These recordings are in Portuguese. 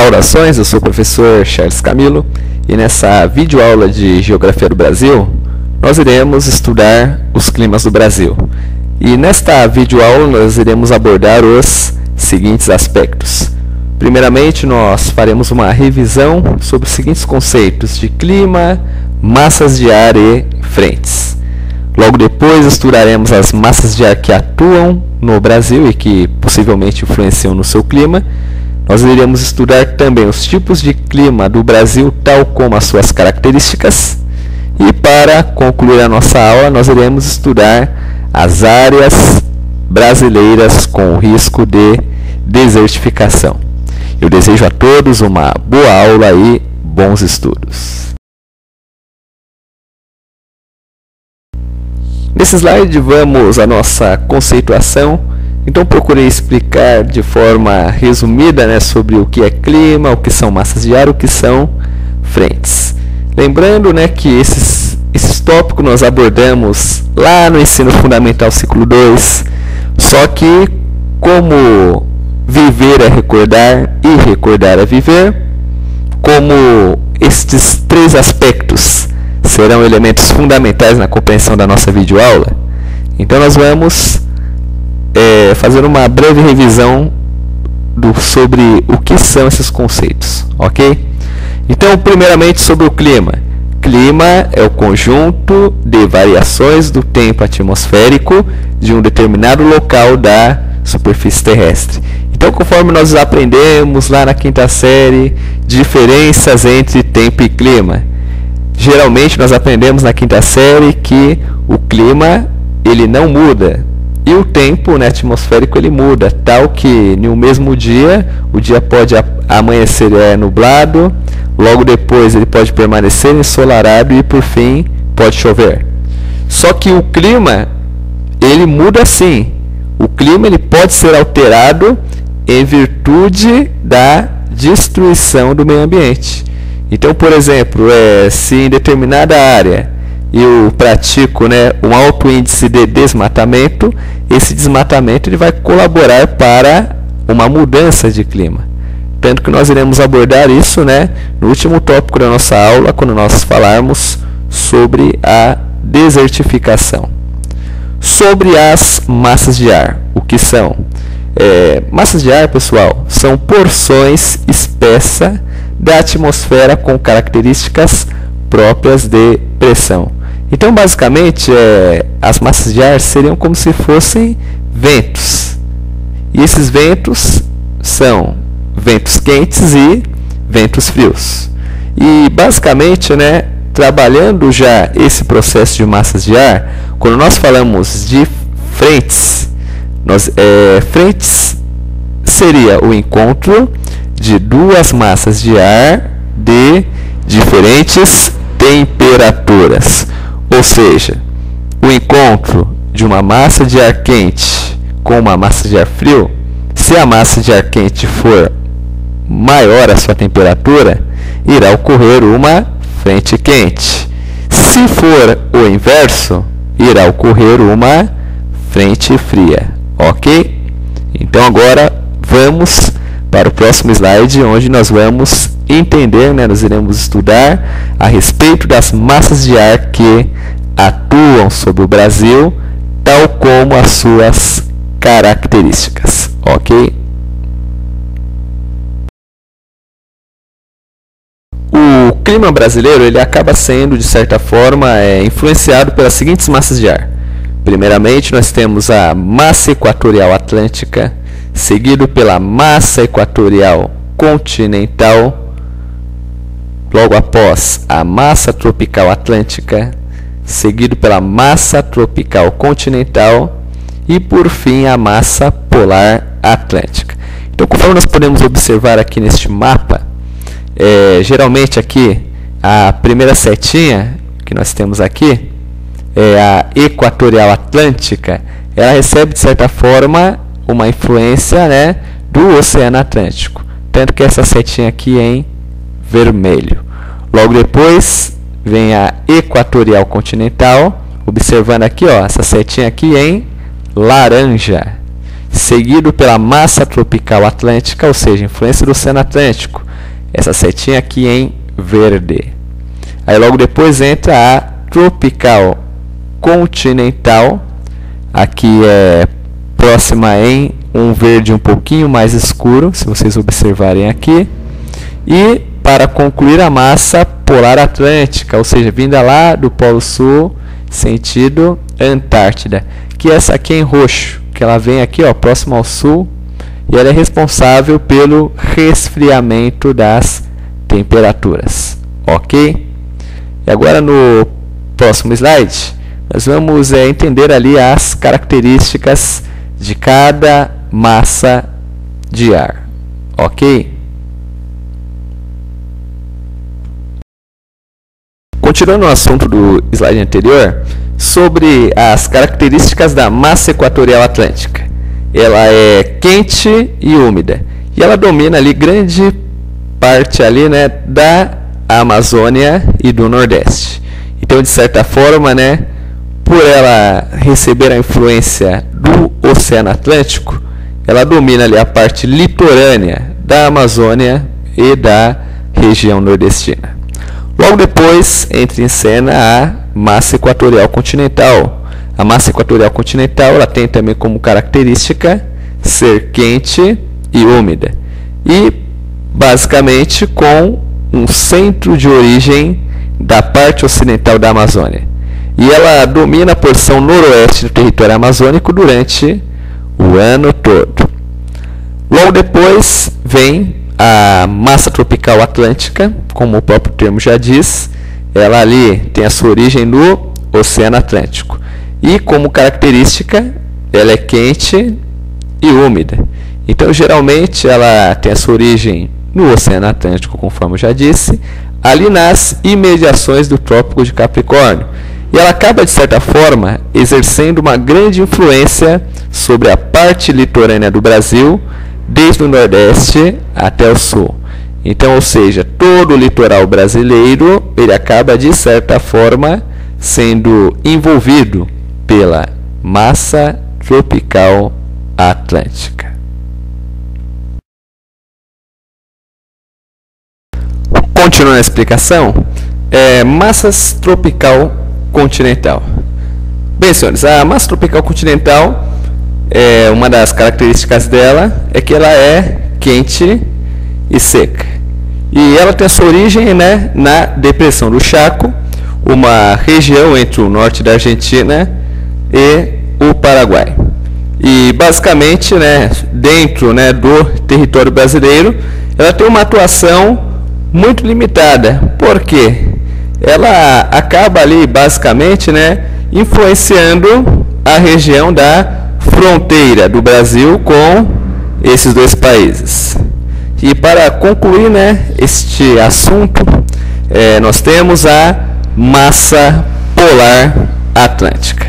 Saudações, eu sou o professor Charles Camilo e nessa videoaula de Geografia do Brasil nós iremos estudar os climas do Brasil. E nesta videoaula nós iremos abordar os seguintes aspectos. Primeiramente, nós faremos uma revisão sobre os seguintes conceitos de clima, massas de ar e frentes. Logo depois estudaremos as massas de ar que atuam no Brasil e que possivelmente influenciam no seu clima. Nós iremos estudar também os tipos de clima do Brasil, tal como as suas características. E para concluir a nossa aula, nós iremos estudar as áreas brasileiras com risco de desertificação. Eu desejo a todos uma boa aula e bons estudos. Nesse slide vamos à nossa conceituação. Então procurei explicar de forma resumida, sobre o que é clima, o que são massas de ar, o que são frentes. Lembrando, que esses tópicos nós abordamos lá no ensino fundamental ciclo 2, só que como viver é recordar e recordar é viver, como estes três aspectos serão elementos fundamentais na compreensão da nossa videoaula, então nós vamos fazer uma breve revisão sobre o que são esses conceitos, ok? Então, primeiramente sobre o clima. Clima é o conjunto de variações do tempo atmosférico de um determinado local da superfície terrestre. Então, conforme nós aprendemos lá na quinta série, diferenças entre tempo e clima. Geralmente nós aprendemos na quinta série que o clima ele não muda. E o tempo atmosférico ele muda, tal que no mesmo dia, o dia pode amanhecer nublado, logo depois ele pode permanecer ensolarado e por fim pode chover. Só que o clima, ele muda sim. O clima ele pode ser alterado em virtude da destruição do meio ambiente. Então, por exemplo, se em determinada área eu pratico um alto índice de desmatamento, esse desmatamento ele vai colaborar para uma mudança de clima. Tanto que nós iremos abordar isso no último tópico da nossa aula, quando nós falarmos sobre a desertificação. Sobre as massas de ar, o que são? Massas de ar, pessoal, são porções espessas da atmosfera com características próprias de pressão. Então, basicamente, as massas de ar seriam como se fossem ventos. E esses ventos são ventos quentes e ventos frios. E, basicamente, trabalhando já esse processo de massas de ar, quando nós falamos de frentes, frentes seria o encontro de duas massas de ar de diferentes temperaturas. Ou seja, o encontro de uma massa de ar quente com uma massa de ar frio, se a massa de ar quente for maior a sua temperatura, irá ocorrer uma frente quente. Se for o inverso, irá ocorrer uma frente fria, ok? Então agora vamos para o próximo slide, onde nós vamos entender, nós iremos estudar a respeito das massas de ar que atuam sobre o Brasil, tal como as suas características, ok? O clima brasileiro ele acaba sendo, de certa forma, influenciado pelas seguintes massas de ar. Primeiramente, nós temos a massa equatorial atlântica, seguido pela massa equatorial continental, logo após a massa tropical atlântica, seguido pela massa tropical continental e, por fim, a massa polar atlântica. Então, conforme nós podemos observar aqui neste mapa, geralmente aqui, a primeira setinha que nós temos aqui, a equatorial atlântica, ela recebe, de certa forma, uma influência do Oceano Atlântico. Tanto que essa setinha aqui é em vermelho. Logo depois vem a equatorial continental, observando aqui, essa setinha aqui em laranja, seguido pela massa tropical atlântica, ou seja, influência do Oceano Atlântico, essa setinha aqui em verde. Aí logo depois entra a tropical continental, aqui é próxima em um verde um pouquinho mais escuro, se vocês observarem aqui. E para concluir, a massa polar atlântica, ou seja, vinda lá do Polo Sul, sentido Antártida, que essa aqui é em roxo, que ela vem aqui, ó, próximo ao sul, e ela é responsável pelo resfriamento das temperaturas, ok? E agora no próximo slide, nós vamos entender ali as características de cada massa de ar, ok? Continuando o assunto do slide anterior, sobre as características da massa equatorial atlântica. Ela é quente e úmida, e ela domina ali grande parte ali, né, da Amazônia e do Nordeste. Então, de certa forma, né, por ela receber a influência do Oceano Atlântico, ela domina ali a parte litorânea da Amazônia e da região nordestina. Logo depois entra em cena a massa equatorial continental. A massa equatorial continental ela tem também como característica ser quente e úmida. E basicamente com um centro de origem da parte ocidental da Amazônia. E ela domina a porção noroeste do território amazônico durante o ano todo. Logo depois vem a massa tropical atlântica, como o próprio termo já diz, ela ali tem a sua origem no Oceano Atlântico. E como característica, ela é quente e úmida. Então, geralmente, ela tem a sua origem no Oceano Atlântico, conforme eu já disse, ali nas imediações do Trópico de Capricórnio. E ela acaba, de certa forma, exercendo uma grande influência sobre a parte litorânea do Brasil, desde o Nordeste até o Sul. Então, ou seja, todo o litoral brasileiro, ele acaba, de certa forma, sendo envolvido pela massa tropical atlântica. Continuando a explicação, massas tropical continental. Bem, senhores, a massa tropical continental, uma das características dela é que ela é quente e seca. E ela tem a sua origem, né, na depressão do Chaco, uma região entre o norte da Argentina e o Paraguai. E basicamente, né, dentro, né, do território brasileiro, ela tem uma atuação muito limitada. Por quê? Ela acaba ali basicamente, né, influenciando a região da fronteira do Brasil com esses dois países. E para concluir, né, este assunto, nós temos a massa polar atlântica.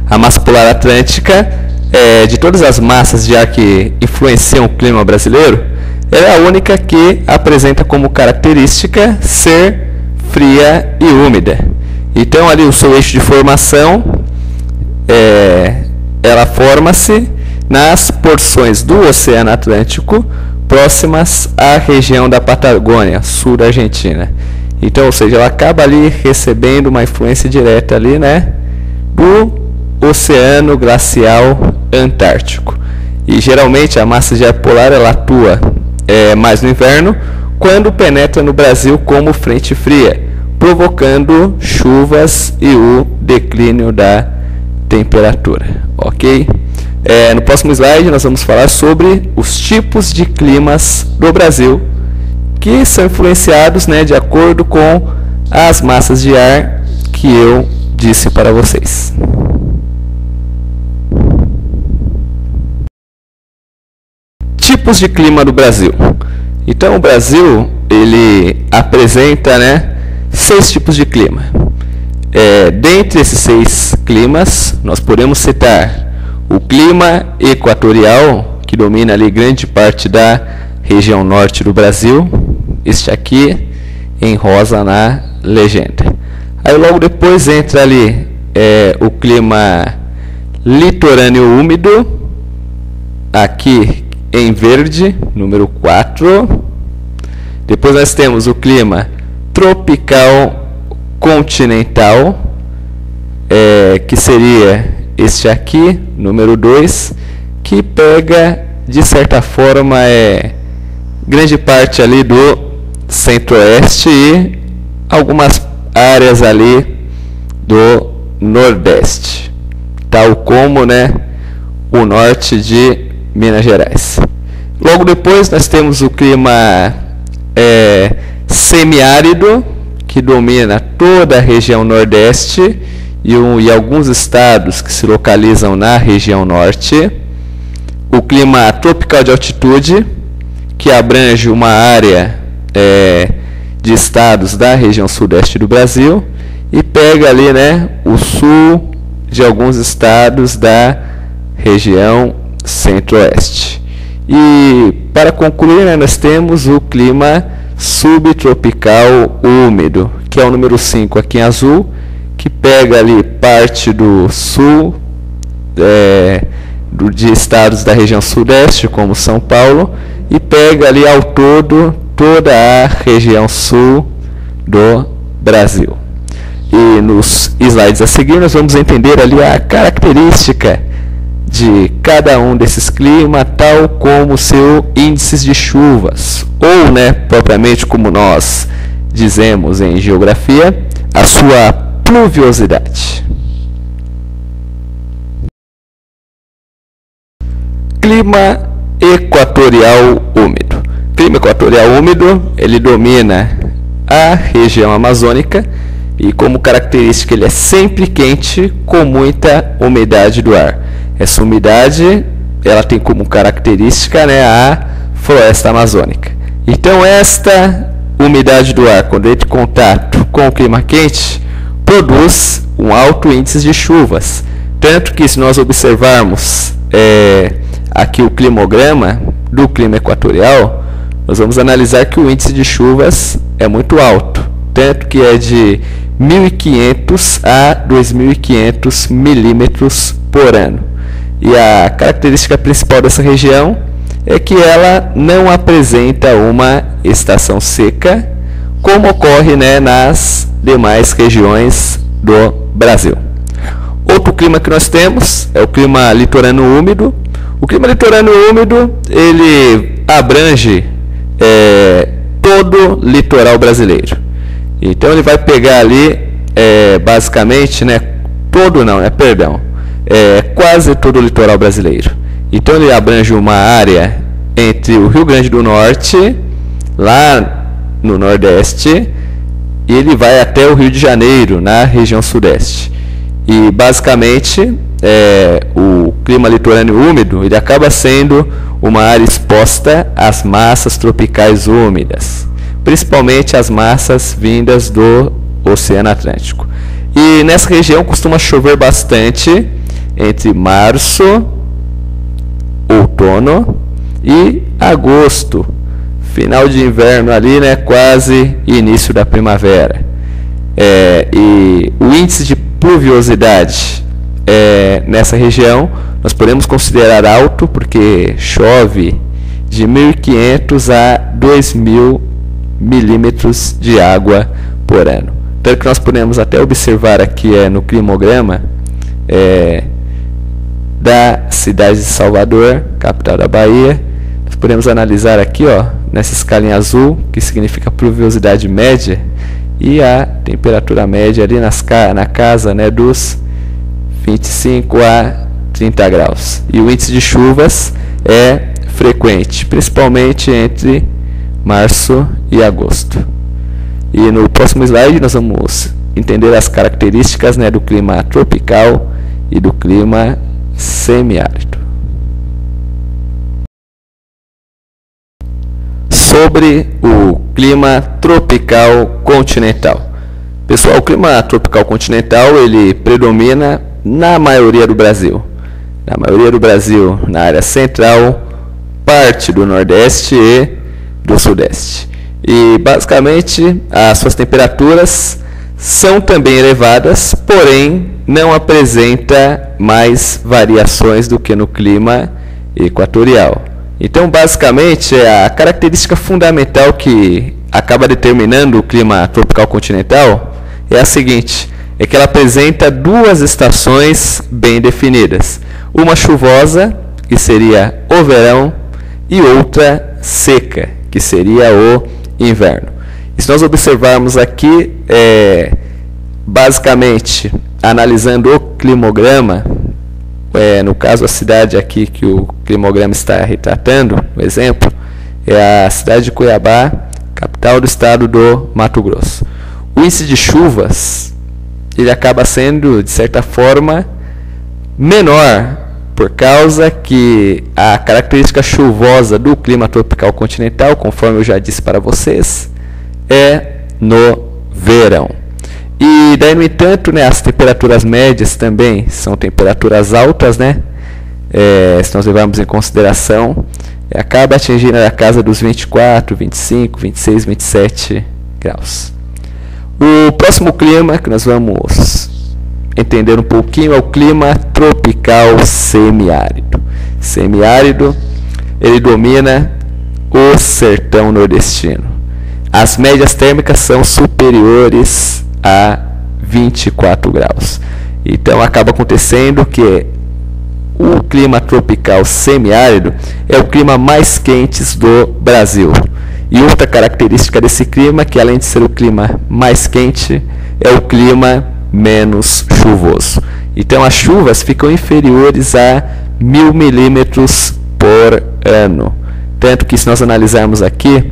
A massa polar atlântica, de todas as massas de ar que influenciam o clima brasileiro, ela é a única que apresenta como característica ser fria e úmida. Então, ali o seu eixo de formação, ela forma-se nas porções do Oceano Atlântico próximas à região da Patagônia, sul da Argentina. Então, ou seja, ela acaba ali recebendo uma influência direta ali, né, do Oceano Glacial Antártico. E geralmente a massa de ar polar ela atua mais no inverno, quando penetra no Brasil como frente fria, provocando chuvas e o declínio da temperatura, ok? No próximo slide nós vamos falar sobre os tipos de climas do Brasil, que são influenciados, né, de acordo com as massas de ar que eu disse para vocês. Tipos de clima do Brasil. Então, o Brasil ele apresenta, né, 6 tipos de clima. Dentre esses 6 climas, nós podemos citar o clima equatorial, que domina ali grande parte da região norte do Brasil, este aqui em rosa na legenda. Aí logo depois entra ali o clima litorâneo úmido, aqui em verde, número 4. Depois nós temos o clima tropical continental, que seria este aqui, número 2, que pega, de certa forma, grande parte ali do centro-oeste e algumas áreas ali do nordeste, tal como, né, o norte de Minas Gerais. Logo depois nós temos o clima semiárido, que domina toda a região nordeste e alguns estados que se localizam na região norte. O clima tropical de altitude, que abrange uma área de estados da região sudeste do Brasil e pega ali, né, o sul de alguns estados da região centro-oeste. E para concluir, né, nós temos o clima subtropical úmido, que é o número 5 aqui em azul, que pega ali parte do sul de estados da região sudeste, como São Paulo, e pega ali ao todo toda a região sul do Brasil. E nos slides a seguir nós vamos entender ali a característica de cada um desses climas, tal como seu índices de chuvas, ou, né, propriamente como nós dizemos em geografia, a sua pluviosidade. Clima equatorial úmido. Clima equatorial úmido, ele domina a região amazônica e, como característica, ele é sempre quente com muita umidade do ar. Essa umidade, ela tem como característica, né, a floresta amazônica. Então, esta umidade do ar, quando entra em contato com o clima quente, produz um alto índice de chuvas. Tanto que, se nós observarmos aqui o climograma do clima equatorial, nós vamos analisar que o índice de chuvas é muito alto, tanto que é de 1.500 a 2.500 milímetros por ano. E a característica principal dessa região é que ela não apresenta uma estação seca, como ocorre, né, nas demais regiões do Brasil. Outro clima que nós temos é o clima litorâneo úmido. O clima litorâneo úmido, ele abrange todo o litoral brasileiro. Então ele vai pegar ali, basicamente, né, quase todo o litoral brasileiro. Então ele abrange uma área entre o Rio Grande do Norte, lá no Nordeste, e ele vai até o Rio de Janeiro, na região Sudeste. E basicamente o clima litorâneo úmido, ele acaba sendo uma área exposta às massas tropicais úmidas, principalmente as massas vindas do Oceano Atlântico. E nessa região costuma chover bastante entre março, outono e agosto, final de inverno ali, né, quase início da primavera. E o índice de pluviosidade nessa região nós podemos considerar alto, porque chove de 1.500 a 2.000 milímetros de água por ano. Tanto que nós podemos até observar aqui no climograma da cidade de Salvador, capital da Bahia. Nós podemos analisar aqui, ó, nessa escalinha azul, que significa pluviosidade média, e a temperatura média ali na casa, né, dos 25 a 30 graus. E o índice de chuvas é frequente, principalmente entre março e agosto. E no próximo slide nós vamos entender as características, né, do clima tropical e do clima semiárido. Sobre o clima tropical continental. Pessoal, o clima tropical continental, ele predomina na maioria do Brasil. Na maioria do Brasil, na área central, parte do Nordeste e do Sudeste. E basicamente as suas temperaturas são também elevadas, porém não apresenta mais variações do que no clima equatorial. Então, basicamente, a característica fundamental que acaba determinando o clima tropical continental é a seguinte, é que ela apresenta duas estações bem definidas. Uma chuvosa, que seria o verão, e outra seca, que seria o inverno. E se nós observarmos aqui, basicamente, analisando o climograma, no caso a cidade aqui que o climograma está retratando, o exemplo, é a cidade de Cuiabá, capital do estado do Mato Grosso. O índice de chuvas, ele acaba sendo, de certa forma, menor, por causa que a característica chuvosa do clima tropical continental, conforme eu já disse para vocês, é no verão. E daí, no entanto, né, as temperaturas médias também são temperaturas altas, né? Se nós levarmos em consideração, acaba atingindo a casa dos 24, 25, 26, 27 graus. O próximo clima que nós vamos entender um pouquinho é o clima tropical semiárido. Semiárido, ele domina o sertão nordestino. As médias térmicas são superiores a 24 graus. Então acaba acontecendo que o clima tropical semiárido é o clima mais quente do Brasil. E outra característica desse clima, que além de ser o clima mais quente, é o clima menos chuvoso. Então as chuvas ficam inferiores a 1000 milímetros por ano. Tanto que, se nós analisarmos aqui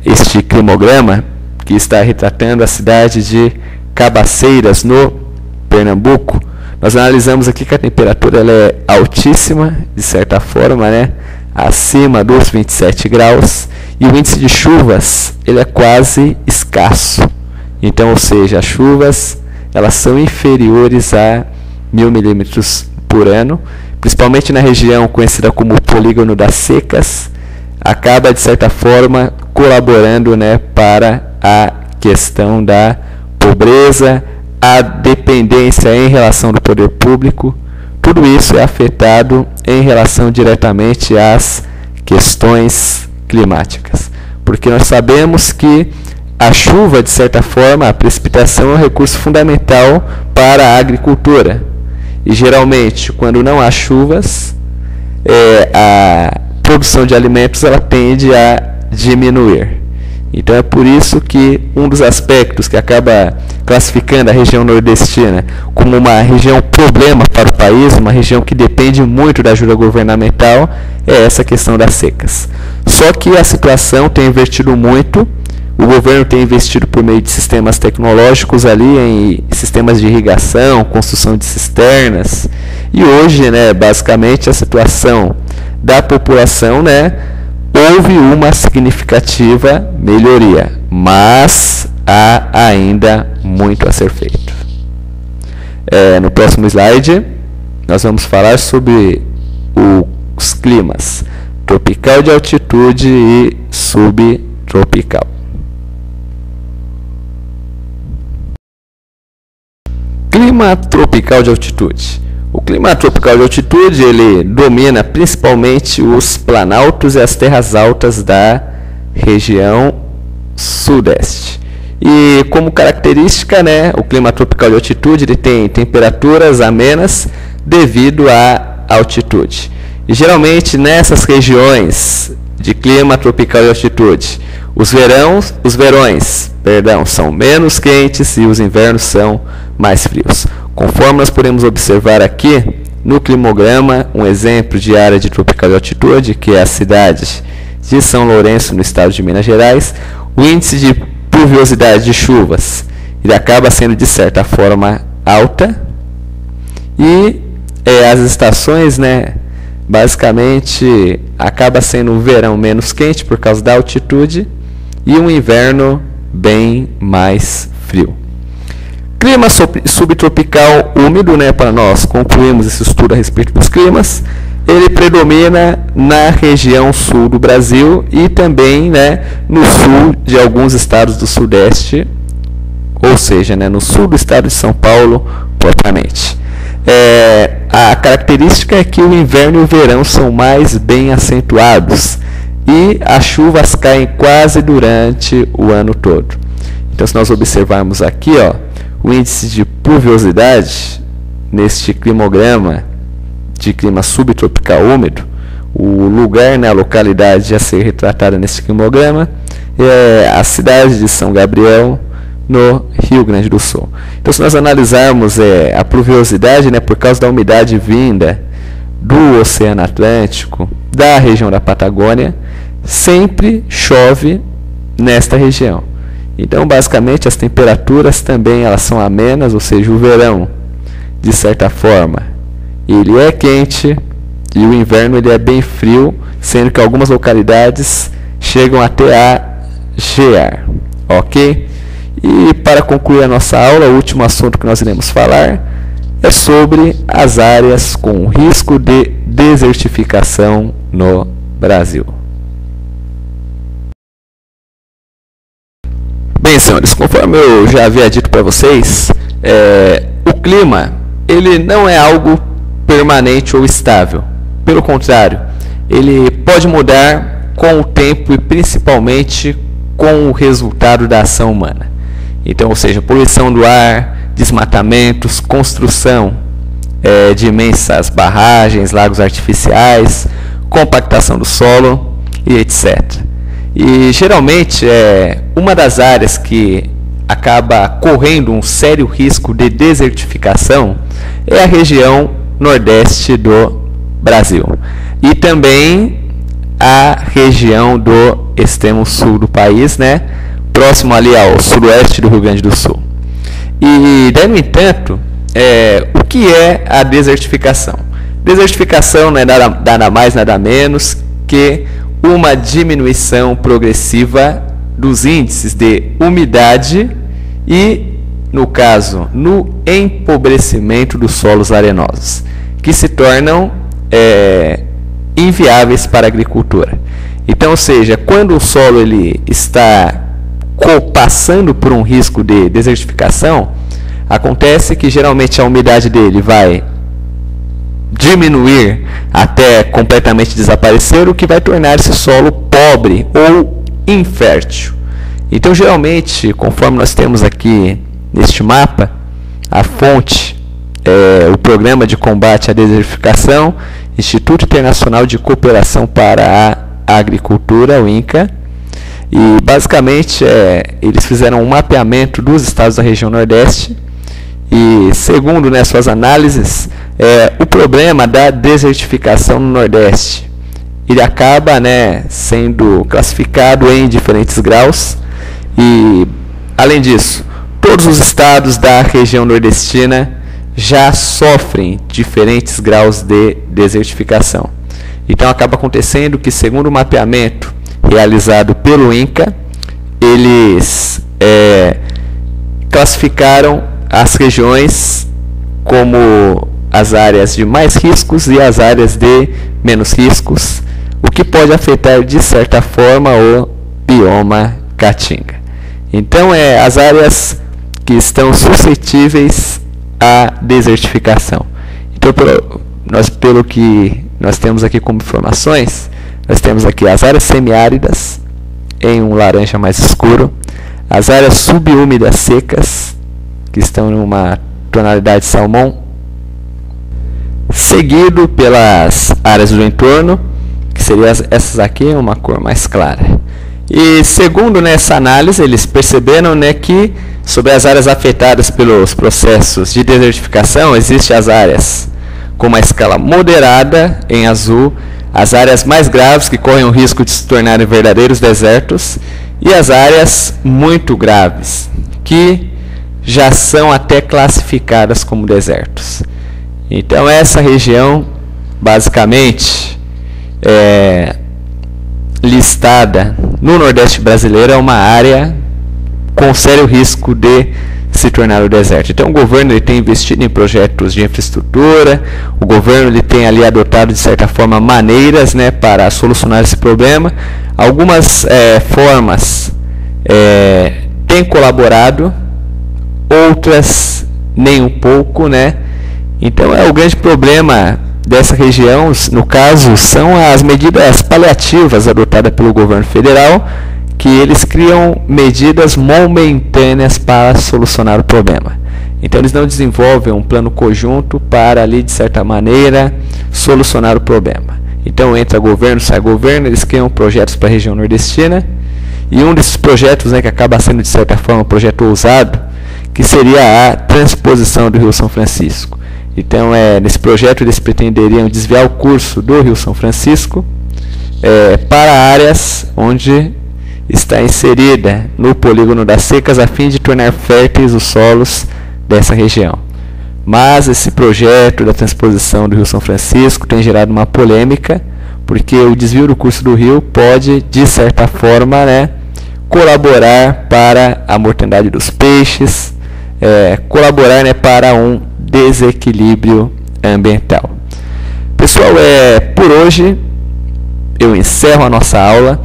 este climograma, que está retratando a cidade de Cabaceiras, no Pernambuco, nós analisamos aqui que a temperatura ela é altíssima, de certa forma, né? Acima dos 27 graus, e o índice de chuvas ele é quase escasso. Então, ou seja, as chuvas elas são inferiores a 1000 milímetros por ano, principalmente na região conhecida como Polígono das Secas, acaba, de certa forma, colaborando, né, para a questão da pobreza, a dependência em relação do poder público. Tudo isso é afetado em relação diretamente às questões climáticas, porque nós sabemos que a chuva, de certa forma, a precipitação é um recurso fundamental para a agricultura. E geralmente, quando não há chuvas, a produção de alimentos ela tende a diminuir. Então é por isso que um dos aspectos que acaba classificando a região nordestina como uma região problema para o país, uma região que depende muito da ajuda governamental, é essa questão das secas. Só que a situação tem invertido muito. O governo tem investido por meio de sistemas tecnológicos ali em sistemas de irrigação, construção de cisternas. E hoje, né, basicamente, a situação da população, né, houve uma significativa melhoria, mas há ainda muito a ser feito. No próximo slide, nós vamos falar sobre os climas tropical de altitude e subtropical. Clima tropical de altitude. O clima tropical de altitude ele domina principalmente os planaltos e as terras altas da região sudeste. E como característica, né, o clima tropical de altitude ele tem temperaturas amenas devido à altitude. E geralmente nessas regiões de clima tropical de altitude, os verões são menos quentes e os invernos são mais frios. Conforme nós podemos observar aqui no climograma, um exemplo de área de tropical de altitude, que é a cidade de São Lourenço, no estado de Minas Gerais, o índice de pluviosidade de chuvas ele acaba sendo, de certa forma, alta, e as estações, né, basicamente acaba sendo um verão menos quente por causa da altitude e um inverno bem mais frio. Clima subtropical úmido, né, para nós concluirmos esse estudo a respeito dos climas, ele predomina na região sul do Brasil e também, né, no sul de alguns estados do sudeste, ou seja, né, no sul do estado de São Paulo propriamente. A característica é que o inverno e o verão são mais bem acentuados e as chuvas caem quase durante o ano todo. Então, se nós observarmos aqui, ó, o índice de pluviosidade neste climograma de clima subtropical úmido, o lugar, né, a localidade a ser retratada nesse climograma é a cidade de São Gabriel, no Rio Grande do Sul. Então, se nós analisarmos a pluviosidade, né, por causa da umidade vinda do Oceano Atlântico, da região da Patagônia, sempre chove nesta região. Então, basicamente, as temperaturas também elas são amenas, ou seja, o verão, de certa forma, ele é quente e o inverno ele é bem frio, sendo que algumas localidades chegam até a gear, ok? E para concluir a nossa aula, o último assunto que nós iremos falar é sobre as áreas com risco de desertificação no Brasil. Bem, senhores, conforme eu já havia dito para vocês, o clima ele não é algo permanente ou estável. Pelo contrário, ele pode mudar com o tempo e principalmente com o resultado da ação humana. Então, ou seja, poluição do ar, desmatamentos, construção de imensas barragens, lagos artificiais, compactação do solo e etc. E geralmente uma das áreas que acaba correndo um sério risco de desertificação é a região nordeste do Brasil e também a região do extremo sul do país, né, próximo ali ao sudoeste do Rio Grande do Sul. E daí, no entanto, o que é a desertificação? Desertificação não é nada mais, nada menos que uma diminuição progressiva dos índices de umidade e, no caso, no empobrecimento dos solos arenosos, que se tornam inviáveis para a agricultura. Então, ou seja, quando o solo ele está passando por um risco de desertificação, acontece que geralmente a umidade dele vai diminuir até completamente desaparecer, o que vai tornar esse solo pobre ou infértil. Então, geralmente, conforme nós temos aqui neste mapa, a fonte o Programa de Combate à Desertificação, Instituto Internacional de Cooperação para a Agricultura, o INCA, e basicamente eles fizeram um mapeamento dos estados da região Nordeste e, segundo, né, suas análises, o problema da desertificação no Nordeste ele acaba, né, sendo classificado em diferentes graus e, além disso, todos os estados da região nordestina já sofrem diferentes graus de desertificação. Então acaba acontecendo que, segundo o mapeamento realizado pelo INCA, eles classificaram as regiões como as áreas de mais riscos e as áreas de menos riscos, o que pode afetar de certa forma o bioma caatinga. Então, as áreas que estão suscetíveis à desertificação. Então, pelo que nós temos aqui como informações, nós temos aqui as áreas semiáridas, em um laranja mais escuro, as áreas subúmidas secas, que estão em uma tonalidade salmão, seguido pelas áreas do entorno, que seriam essas aqui, uma cor mais clara. E segundo nessa análise, eles perceberam, né, que sobre as áreas afetadas pelos processos de desertificação, existem as áreas com uma escala moderada, em azul, as áreas mais graves, que correm o risco de se tornarem verdadeiros desertos, e as áreas muito graves, que já são até classificadas como desertos. Então, essa região, basicamente, listada no Nordeste brasileiro, é uma área com sério risco de se tornar o deserto. Então, o governo ele tem investido em projetos de infraestrutura, o governo ele tem ali adotado, de certa forma, maneiras, né, para solucionar esse problema. Algumas formas têm colaborado, outras nem um pouco, né? Então, o grande problema dessa região, no caso, são as medidas paliativas adotadas pelo governo federal, que eles criam medidas momentâneas para solucionar o problema. Então eles não desenvolvem um plano conjunto para ali, de certa maneira, solucionar o problema. Então entra governo, sai governo, eles criam projetos para a região nordestina, e um desses projetos, né, que acaba sendo de certa forma um projeto ousado, que seria a transposição do Rio São Francisco. Então nesse projeto eles pretenderiam desviar o curso do Rio São Francisco para áreas onde está inserida no polígono das secas, a fim de tornar férteis os solos dessa região. Mas esse projeto da transposição do Rio São Francisco tem gerado uma polêmica, porque o desvio do curso do rio pode, de certa forma, né, colaborar para a mortandade dos peixes, colaborar, né, para um desequilíbrio ambiental. Pessoal, por hoje eu encerro a nossa aula.